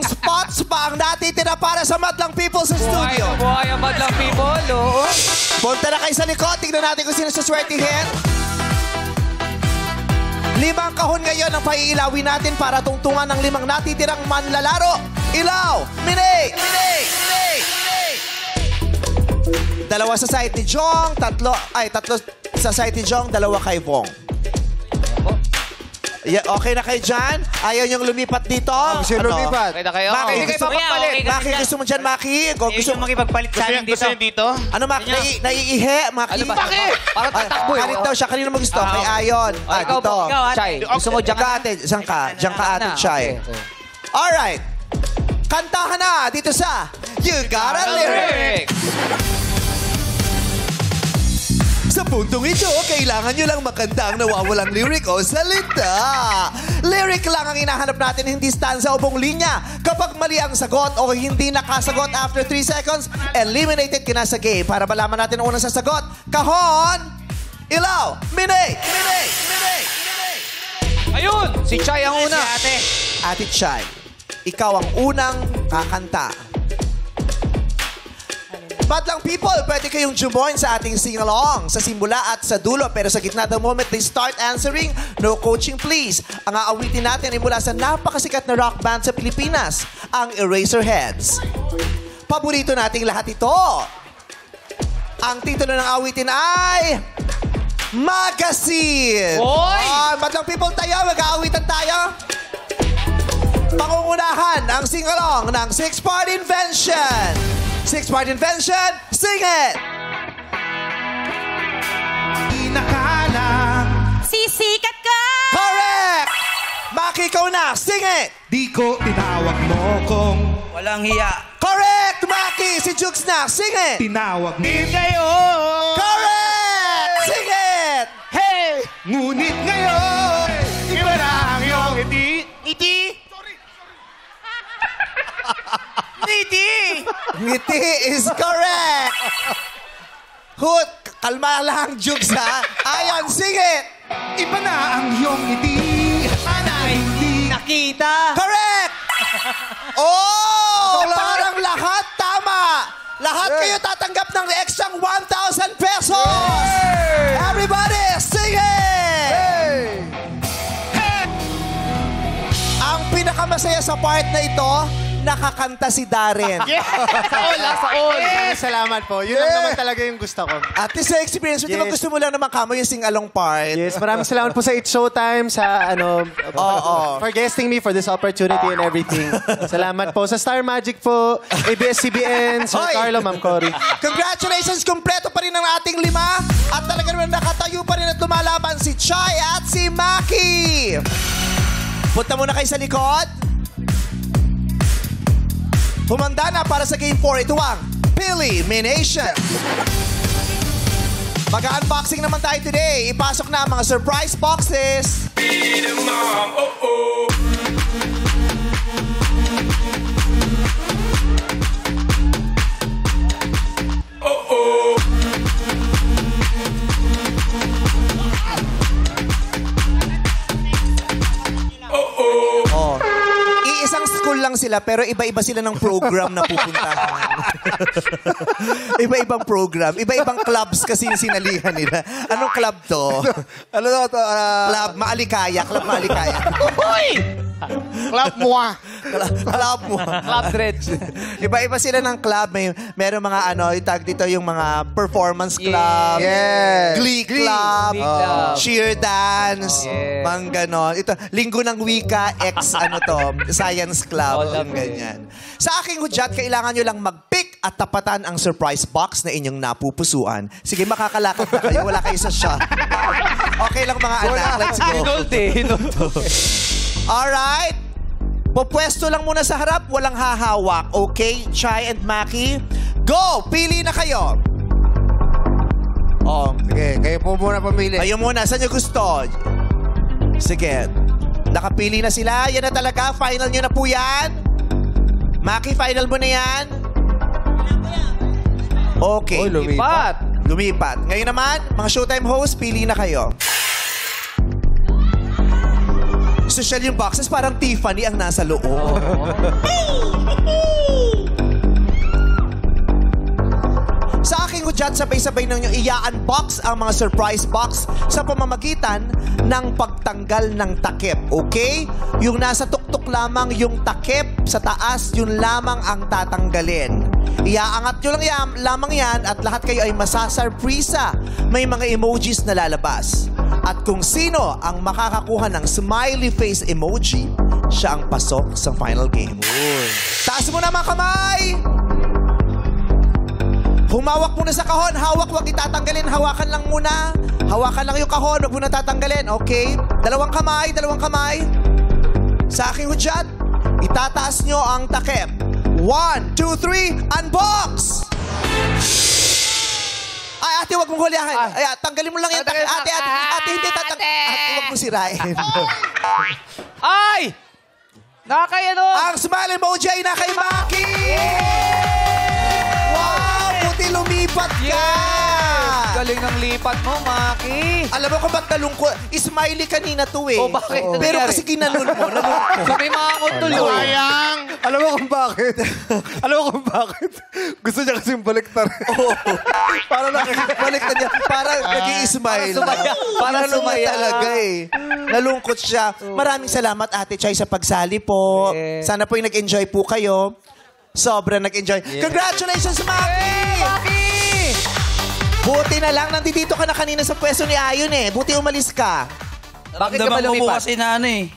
spots pa ang natitira para sa Madlang People sa studio. Buhay ang Madlang People, oh. Punta na kayo sa likod. Tignan natin kung sino sa swertihin. 5 kahon ngayon ang paiilawin natin para tungtungan ng 5 natitirang manlalaro. Ilaw! Mini! 2 Dalawa sa side ni Jong, tatlo sa side ni Jong, dalawa kay Vong. Yeah, okay na kayo dyan? Ayaw niyong lumipat dito? Gusto yung lumipat. Okay na kayo? Maki, Hindi kayo papagpalit. Maki, gusto mo dyan, Maki? Gusto mo makipagpalit sa amin dito. dito? Ano, Maki? Naiihe, Maki? Ano ba? Para tatakbo eh. Kalit daw siya. Kanino mo gusto? Kay Ayon. Ikaw dito. po. Chay, gusto mo Diyan dyan ka, ate. Diyan ka, ate, Chay. Okay. Alright. Kantahan na dito sa You Got a Lyric. Sa puntong ito, kailangan nyo lang makanta ang nawawalang lyric o salita. Lyric lang ang hinahanap natin, hindi stanza o buong linya. Kapag mali ang sagot o hindi nakasagot after 3 seconds, eliminated ka na sa game. Para malaman natin ang unang sasagot, kahon, ilaw, minay. Ayun! Si Chay ang una. Ate Chay, ikaw ang unang kakanta. Badlang people, pwede kayong join sa ating sing-along sa simula at sa dulo. Pero sa gitna ng moment they start answering, no coaching please. Ang aawitin natin ay mula sa napakasikat na rock band sa Pilipinas, ang Eraserheads. Paborito nating lahat ito. Ang titulo ng awitin ay Magazine. Hoy! Badlang people tayo, mag-aawitan tayo. Pangungunahan ang sing-along ng 6-part invention. 6-part invention, sing it! Sisikat ka! Correct! Maki, ikaw na, sing it! Di ko tinawag mo kung Walang hiya. Correct! Maki, si Jukes na, sing it! tinawag mo kayo. Correct! Sing it! Hey! Ngunit ngayon, iba na ang iyong ngiti. Ngiti is correct! Hoot, kalma lang, Jukes ha. Ayan, sing it! Iba na ang iyong ngiti. Na hindi nakita. Correct! Oh! Parang lahat tama! Lahat kayo tatanggap ng extra 1,000 pesos! Everybody, sing it! Ang pinakamasaya sa part na ito, nakakanta si Darren. Sa all. Salamat po. Yun lang naman talaga yung gusto ko. At least sa experience mo, di ba gusto mo lang naman kamo yung sing-along part? Yes, maraming salamat po sa It's Showtime, sa for guesting me for this opportunity and everything. Salamat po sa Star Magic po, ABS-CBN, Sir Hoy! Carlo, Ma'am Cory. Congratulations! Kumpleto pa rin ang ating 5. At talaga naman nakatayo pa rin at lumalaban si Chay at si Maki. Punta muna kayo sa likod. Humanda na para sa Game 4. Ito ang Elimination. Mag-unboxing naman tayo today. Ipasok na ang mga surprise boxes. Oh. Iisang school lang sila pero iba-iba sila ng program na pupuntahan. Iba-ibang program. Iba-ibang clubs kasi yung sinalihan nila. Anong club to? Ano daw ito? Club Maalikaya. Club Maalikaya. Uy! Club mo Club mo. Club Dreads. Iba-iba sila ng club. Meron mga itag dito yung mga performance club. Yes. Glee club. Glee club. Cheer dance. Yes. Mang ganon. Ito, Linggo ng Wika, Science club. Yung ganyan. Sa aking hudyat, kailangan nyo lang mag-pick at tapatan ang surprise box na inyong napupusuan. Sige, makakalakad na kayo. Wala kayo sa shot. Okay lang mga anak. Let's go. Hinulti. Alright. Pupwesto lang muna sa harap, walang hahawak. Okay, Chay and Maki? Go! Pili na kayo. Oh, Sige, kayo po muna pamili. kayo muna. Saan nyo gusto? Sige. Nakapili na sila. Yan na talaga. Final nyo na po yan. Maki, final mo na yan. Okay. Oy, lumipat. Lumipat. Ngayon naman, mga Showtime host, pili na kayo. Social yung boxes, parang Tiffany ang nasa loob. Sa aking hudyat, sabay-sabay nang yung i-unbox ang mga surprise box sa pamamagitan ng pagtanggal ng takip. Okay? Yung nasa tuktok lamang yung takip sa taas, yun lamang ang tatanggalin. Iaangat nyo lang lamang yan at lahat kayo ay masasarprisa. May mga emojis na lalabas. At kung sino ang makakakuha ng smiley face emoji, siya ang pasok sa final game. Taas mo na mga kamay! Humawak muna sa kahon. Hawak, huwag itatanggalin. Hawakan lang muna. Hawakan lang yung kahon. Huwag muna tatanggalin. Okay? Dalawang kamay. Sa aking hudyat, itataas nyo ang takip. 1, 2, 3, unbox! Ay, ate, huwag mong hulihan. Ay, tanggalin mo lang yung takip. Ate, hindi tatanggalin. Ate, huwag mo sirain. Ay! Nakakay ano? Ang smile emoji ay na kay Maki! Wow! Buti lumipat ka! Galing ng lipat mo, Maki. Alam mo kung ba't nalungkot? Smiley kanina to eh. Oh, bakit? Ano Pero nangyari? kasi ginanon mo. Nalungkot. So may mga tuloy. Sayang. Alam mo kung bakit? Gusto niya kasing baliktar. Para nakikibalik na niya. Para nag-i-smile. Para sumaya. talaga eh. Nalungkot siya. Maraming salamat Ate Chay sa pagsali po. Yeah. Sana po yung nag-enjoy po kayo. Sobrang nag-enjoy. Congratulations, Maki! Maki! Buti na lang, nandito ka na kanina sa pwesto ni Ayon eh. Buti umalis ka. Bakit ka ba Naramdaman ko po lumipat? kasi na ano eh.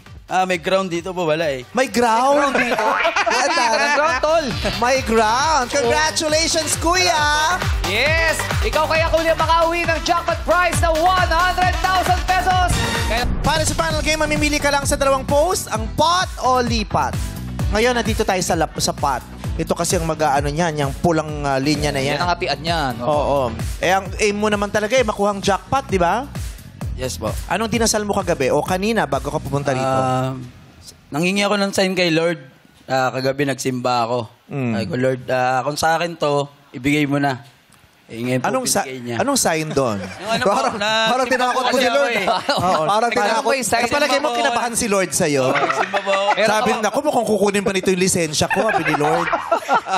May ground dito po, wala eh. May ground dito. Ang ground, tol. May ground. Congratulations, Kuya! Yes! Ikaw kaya kuya makauwi ng jackpot prize na 100,000 pesos! Para sa final game, mamimili ka lang sa dalawang post, ang pot o lipat. Ngayon, nandito tayo sa pot. Ito kasi ang mag-ano niyan, yung pulang linya na yan. Yan ang hatian niyan. Oo. Eh, ang aim mo naman talaga makuha ang jackpot, di ba? Yes po. Anong dinasal mo kagabi o kanina bago ka pupunta rito? Nangingi ako ng sign kay Lord. Kagabi nagsimba ako. Sabi ko, Lord, kung sa akin to, ibigay mo na. Ngayon po binigay niya. Anong sign doon? Yung ano po, Parang tinakot mo si Lord. Parang tinakot. Kasi palagay mo kinabahan si Lord sa'yo. Simba po. Sabi na, naku, mukhang kukunin pa nito yung lisensya ko, sabi ni Lord.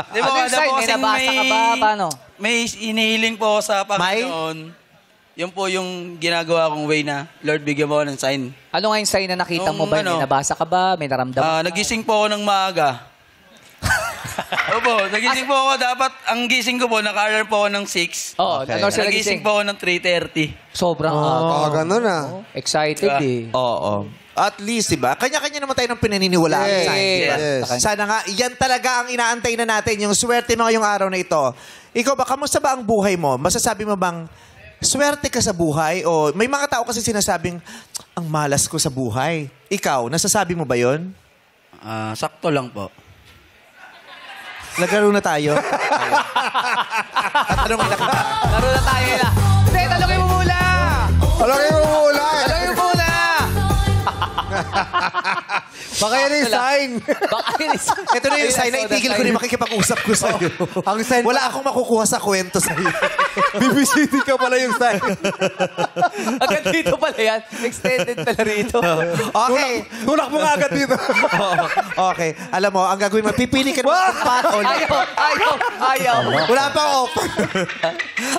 Di ba, Ano yung sign? May nabasa ka ba? Paano? May inihiling po ako sa Panginoon. Yun po yung ginagawa kong way na, Lord, bigyan mo ako ng sign. Ano nga yung sign na nakita mo Nung ba? ano, May nabasa ka ba? May naramdaman ka? Nagising po ako ng maaga. Opo, nagising po ako. Dapat, ang gising ko po, naka-alarm po ako ng 6. Oo, Okay. ano siya Nagising po ako ng 3:30. Sobrang Ganun ah. excited eh. Oo. At least, diba? Kanya-kanya naman tayo ng pinaniniwalaan. Yes, Sign, diba? yes. Sana nga, yan talaga ang inaantay na natin, yung swerte mo ngayong araw na ito. Ikaw ba, kamusta ba ang buhay mo? Masasabi mo bang, swerte ka sa buhay? O may mga tao kasi sinasabing, ang malas ko sa buhay. Ikaw, nasasabi mo ba yon? Sakto lang po. Naglaro na tayo. Tatanungin na kita. Laro na tayo na. Hindi, talungin mo muna! Talungin mo muna. Talungin mo muna! Baka yan yung sign. Baka yun is... Ito na yung sign na itigil ko rin makikipag-usap ko sa'yo. Ang sign. Wala akong makukuha sa kwento sa'yo. Bibisiti ka pala yung sign. Agad dito pala yan. Extended pala rito. Okay. Tulak mo nga agad dito. Okay. Alam mo, ang gagawin mo, pipili ka ng pot o Ayaw. wala pang offer.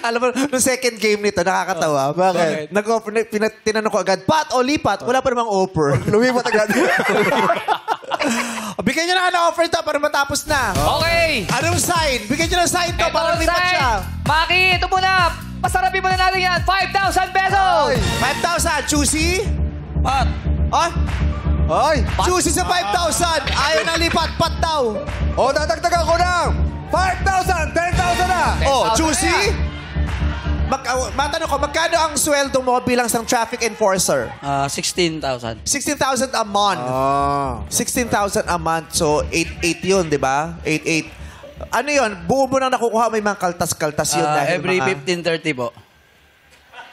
Alam mo, nung second game nito, nakakatawa. Bakit? Nag-offer, tinanong ko agad, pot o lipat? Wala pa namang offer. Lumipat agad. Bigyan nyo na ng offer to para matapos na. Okay. Anong sign? Bigyan nyo ng sign to para lipat siya. Maki, ito muna. Pasarapin muna natin yan. 5,000 pesos! 5,000. Choosy? Pat! Ay, Ay! choosy sa 5,000. Ayaw na lipat, pat daw. O, dadagdagan ko ng 5,000! 10,000 na! Oh, 10,000 choosy? na yan. Matanong ko, magkano ang sweldo mo bilang isang traffic enforcer? 16,000. 16,000 a month. 16,000 a month. So, 8,800 yun, di ba? 8,800. Ano yun? Buo mo nang nakukuha, may mga kaltas-kaltas yun. dahil Every mga... 15:30 po.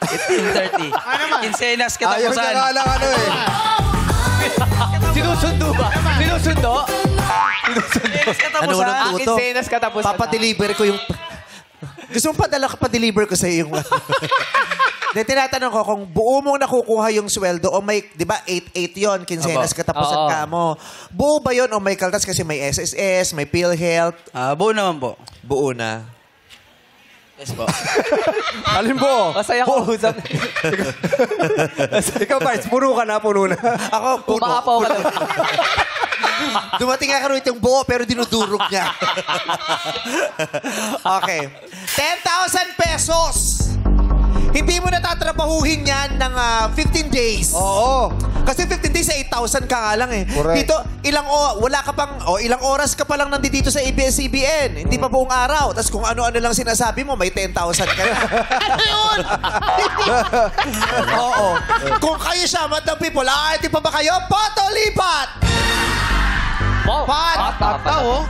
15:30. Kinsenas Ayaw katapusan. niya nga lang ano eh. Sinusundo ba? Sinusundo? Kinsenas Ano mo katapusan. nang tuto? Kinsenas katapusan. Papadeliver ko yung... Gusto mo pa-deliver ko sa iyo yung... Then tinatanong ko kung buo mong nakukuha yung sweldo o may, di ba, 8,800 yun, kinsenas Opo. katapusan Oo. ka mo. Buo ba yun o may kaltas kasi may SSS, may PhilHealth? Buo naman po. Buo na. Yes po. Alin po? Masaya ko usap. Ikaw, Vice, puno ka na, puno na. Ako, puno. Kumakapaw ka lang. Dumating nga karoon itong buo pero dinudurog niya. Okay. 10,000 pesos. Hindi mo natatrabahuhin yan ng 15 days. Oo. Kasi 15 days sa 8,000 ka nga lang eh. Correct. Dito, ilang oras ka pa lang nandito sa ABS-CBN. Hindi pa buong araw. Tapos kung ano-ano lang sinasabi mo, may 10,000 ka na. Ano yun? Oo. Kung kayo siya, madam people, aaarti pa ba kayo? Pato lipat! Pat! oh.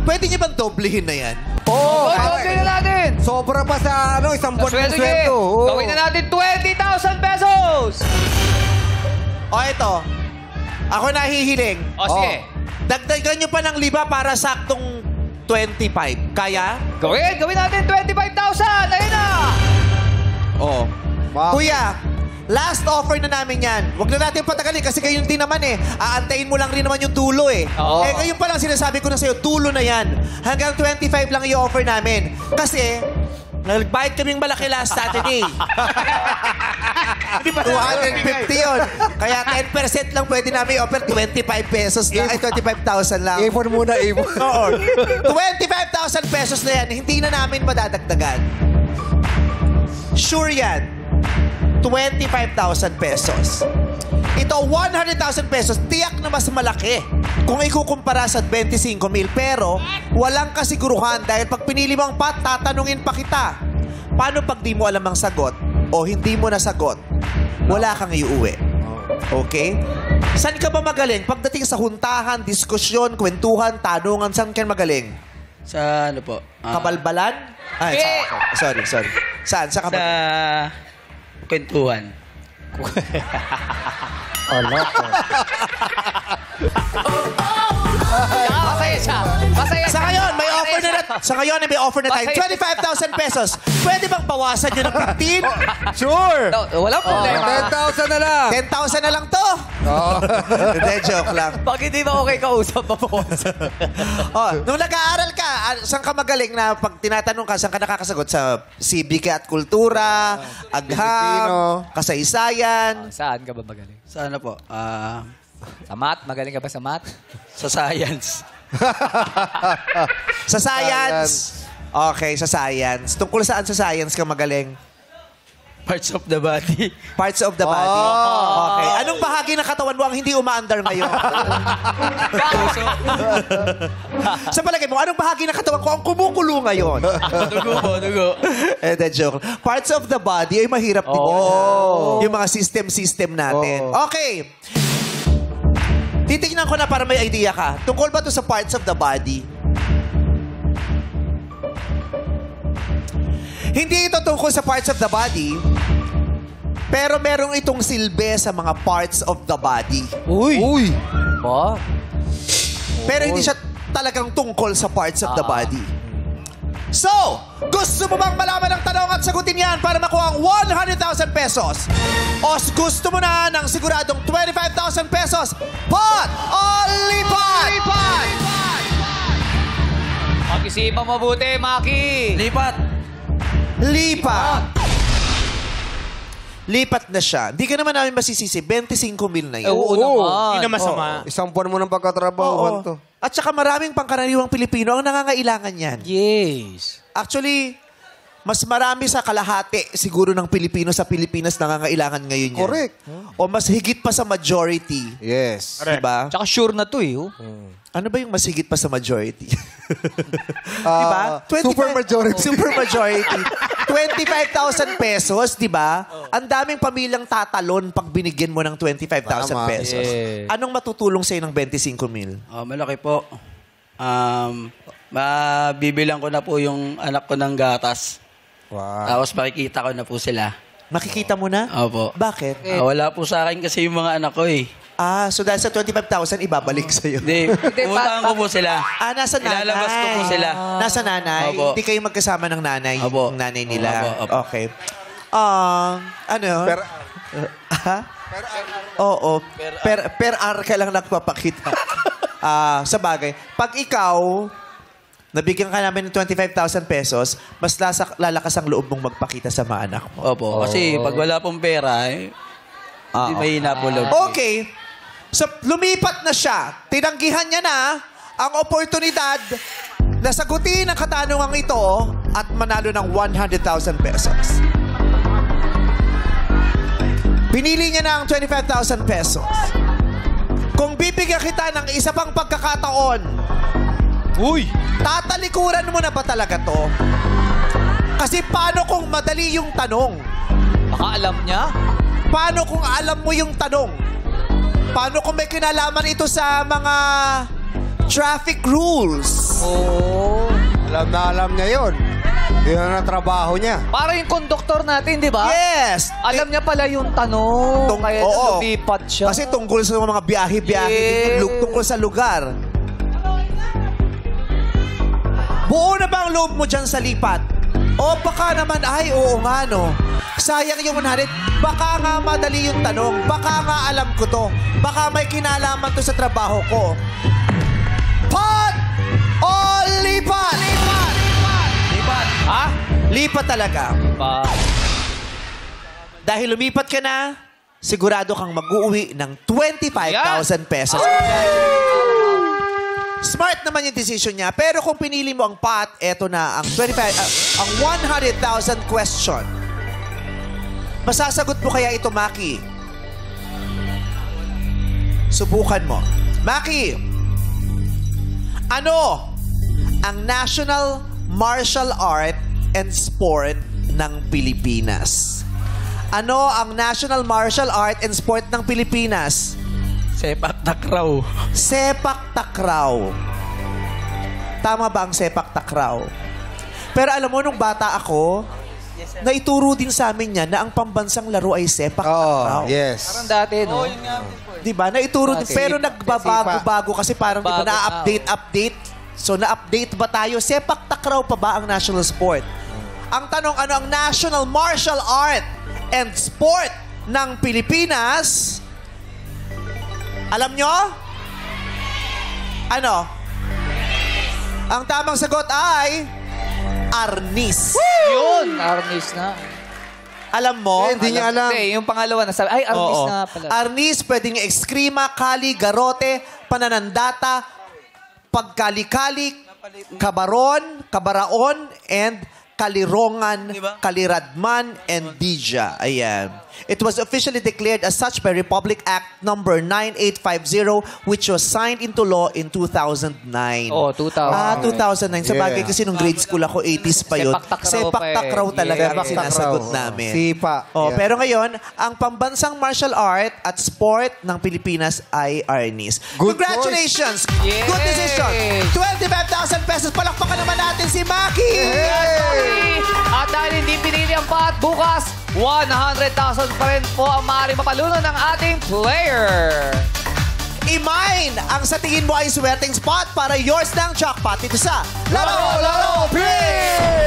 Pwede niyo bang doblehin na yan? Oo. Gawin na natin. Sobra pa sa isang buwan ng Sweldo sweldo. Oo. Gawin na natin 20,000 pesos. O ito, ako nahihiling. O sige. Dagdagan nyo pa ng 5 para saktong 25. Kaya? Gawin natin 25,000. Ayun na. Oo. Wow. Kuya, last offer na namin yan. Huwag na natin patagalin kasi kayo din naman eh. Aantayin mo lang rin naman yung tulo eh. Oo. Eh ngayon pa lang sinasabi ko na sa'yo, tulo na yan. Hanggang 25 lang i-offer namin. Kasi, nagbayad kaming malaki last Saturday. 250 yun. Kaya 10% lang pwede namin i-offer 25 pesos lang. Ay, 25,000 lang. Ipon muna, ipon. Oo. 25,000 pesos na yan. Hindi na namin madadagdagan. Sure yan. 25,000 pesos. Ito, 100,000 pesos. Tiyak na mas malaki kung ikukumpara sa 25,000. Pero, walang kasiguruhan dahil pag pinili mo ang pat, tatanungin pa kita. Paano pag di mo alam ang sagot o hindi mo nasagot? Wala kang iuwi. Okay? Saan ka ba magaling? Pagdating sa huntahan, diskusyon, kwentuhan, tanungan, saan ka magaling? Sa ano po? Kabalbalan? Ay, sorry. Saan? Sa Sa kabalbalan? kwentuhan. Masaya siya. Masaya Sa ngayon, may offer na tayo. 25,000 pesos. Pwede bang bawasan nyo ng 15? Sure. No, walang problema. 10,000 na lang. 10,000 na lang to. Hindi, joke lang. Pag hindi ba okay kausap, mabawas. Nung nag-aaral ka, saan ka magaling na pag tinatanong ka, saan ka nakakasagot? Sa Sibika at Kultura, Agham, Kasaysayan. Saan ka ba magaling? Sa ano po? Sa math? Magaling ka ba sa math? Sa science. Sa science. Okay, sa science. Tungkol saan sa science ka magaling? Parts of the body. Parts of the body. Okay. Anong bahagi ng katawan mo ang hindi umaandar ngayon? Sa palagay mo, anong bahagi ng katawan ko ang kumukulo ngayon? Dugo po, dugo. Joke. Parts of the body ay mahirap din. Yung mga system natin. Okay. Titignan ko na para may idea ka. Tungkol ba to sa parts of the body? Hindi ito tungkol sa parts of the body, pero merong itong silbi sa mga parts of the body. Uy. Ba? Pero hindi siya talagang tungkol sa parts of the body. So, gusto mo bang malaman ang tanong at sagutin yan para makuha ang 100,000 pesos? O gusto mo na ng siguradong 25,000 pesos? Pot o lipat? Pag-isipan mabuti, Maki. Lipat. Lipat na siya. Hindi ka naman namin masisisi. 25,000 na yun. Oo naman. Hindi na masama. Isang buwan mo ng pagkatrabahuhan to. At saka maraming pangkaraniwang Pilipino ang nangangailangan yan. Yes. Actually, mas marami sa kalahati siguro ng Pilipino sa Pilipinas nangangailangan ngayon yan. Correct. O mas higit pa sa majority. Yes. Diba? Tsaka sure na to eh. Ano ba yung mas higit pa sa majority? Diba? Super majority. Super majority. 25,000 pesos, diba? Ang daming pamilyang tatalon pag binigyan mo ng 25,000 Tama. pesos. Yeah. Anong matutulong sa'yo ng 25,000? Malaki po. Mabibilang ko na po yung anak ko ng gatas. Wow. Tapos makikita ko na po sila. Makikita mo na? Opo. Bakit? Wala po sa akin kasi yung mga anak ko eh. So dahil sa 25,000, ibabalik sa'yo. Hindi, pumuntahan ko po sila. Nasa nanay. Ilalabas ko po sila. Nasa nanay. Opo. Hindi kayo magkasama ng nanay. Opo. Ng nanay nila. Opo. Okay. Ano? Oo. Per hour ka lang nagpapakita. Sa bagay. Pag ikaw, nabigyan ka namin ng 25,000 pesos, mas lalakas ang loob mong magpakita sa mga anak mo. Opo. Kasi pag wala pong pera, hindi mahina po loob. Okay. So, lumipat na siya. Tinanggihan niya na ang oportunidad na sagutin ang katanungang ito at manalo ng 100,000 pesos. Pinili niya na ang 25,000 pesos. Kung bibigyan kita ng isa pang pagkakataon, tatalikuran mo na ba talaga to? Kasi paano kung madali yung tanong? Baka alam niya. Paano kung alam mo yung tanong? Paano kung may kinalaman ito sa mga traffic rules? Alam niya yun. Yun ang trabaho niya. Para yung konduktor natin, di ba? Yes! Alam niya pala yung tanong. Kaya oo. lumipat siya. Kasi tungkol sa mga biyahe-biyahe, tungkol sa lugar. Buo na ba ang loob mo dyan sa lipat? O baka naman, ay, oo nga, no. Sayang yung 100. Baka nga madali yung tanong. Baka nga alam ko to. Baka may kinalaman to sa trabaho ko. Pot o lipat? Lipat! Ha? Lipat talaga. Dahil lumipat ka na, sigurado kang mag-uwi ng 25,000 pesos. Smart naman yung decision niya. Pero kung pinili mo ang pot, eto na ang 100,000 question. Masasagot mo kaya ito, Maki? Subukan mo. Maki, ano ang national martial art and sport ng Pilipinas? Ano ang national martial art and sport ng Pilipinas? Sepak takraw. Sepak takraw. Tama ba ang sepak takraw? Pero alam mo, nung bata ako, naituro din sa amin yan na ang pambansang laro ay sepak takraw. Yes. Parang dati, no? Diba? Naituro din. Pero nagbabago-bago kasi parang diba, na-update. So, na-update ba tayo? Sepak takraw pa ba ang national sport? Ang tanong, ano ang national martial art and sport ng Pilipinas? Alam nyo? Ano? Ang tamang sagot ay Arnis. Yun! Arnis na. Alam mo? Hindi niya alam. Hindi, yung pangalawa na sabi. Ay, Arnis Oo. na pala. Arnis, pwedeng ekskrima, kali, garote, pananandata, pagkali-kali, kabaron, kabaraon, and kalirongan, kaliradman, and dija. Ayan. It was officially declared as such by Republic Act number 9850, which was signed into law in 2009. Oh, 2000. 2009. Sa bagay kasi nung grade school ako, 80s pa yun. Sepak takraw talaga ang Sepak sinasagot takraw. namin. Sipa. Oh, Yeah. pero ngayon, ang pambansang martial art at sport ng Pilipinas ay Arnis. Good Congratulations! Yes! Good decision! 25,000 pesos. Palakpakan naman natin si Maki! At dahil hindi pinili ang pot, bukas, 100,000 pa rin po ang maaaring mapalunan ng ating player. I-mine ang sa tingin mo ay swerteng spot para yours ng jackpot dito sa Laro, Laro, Pin!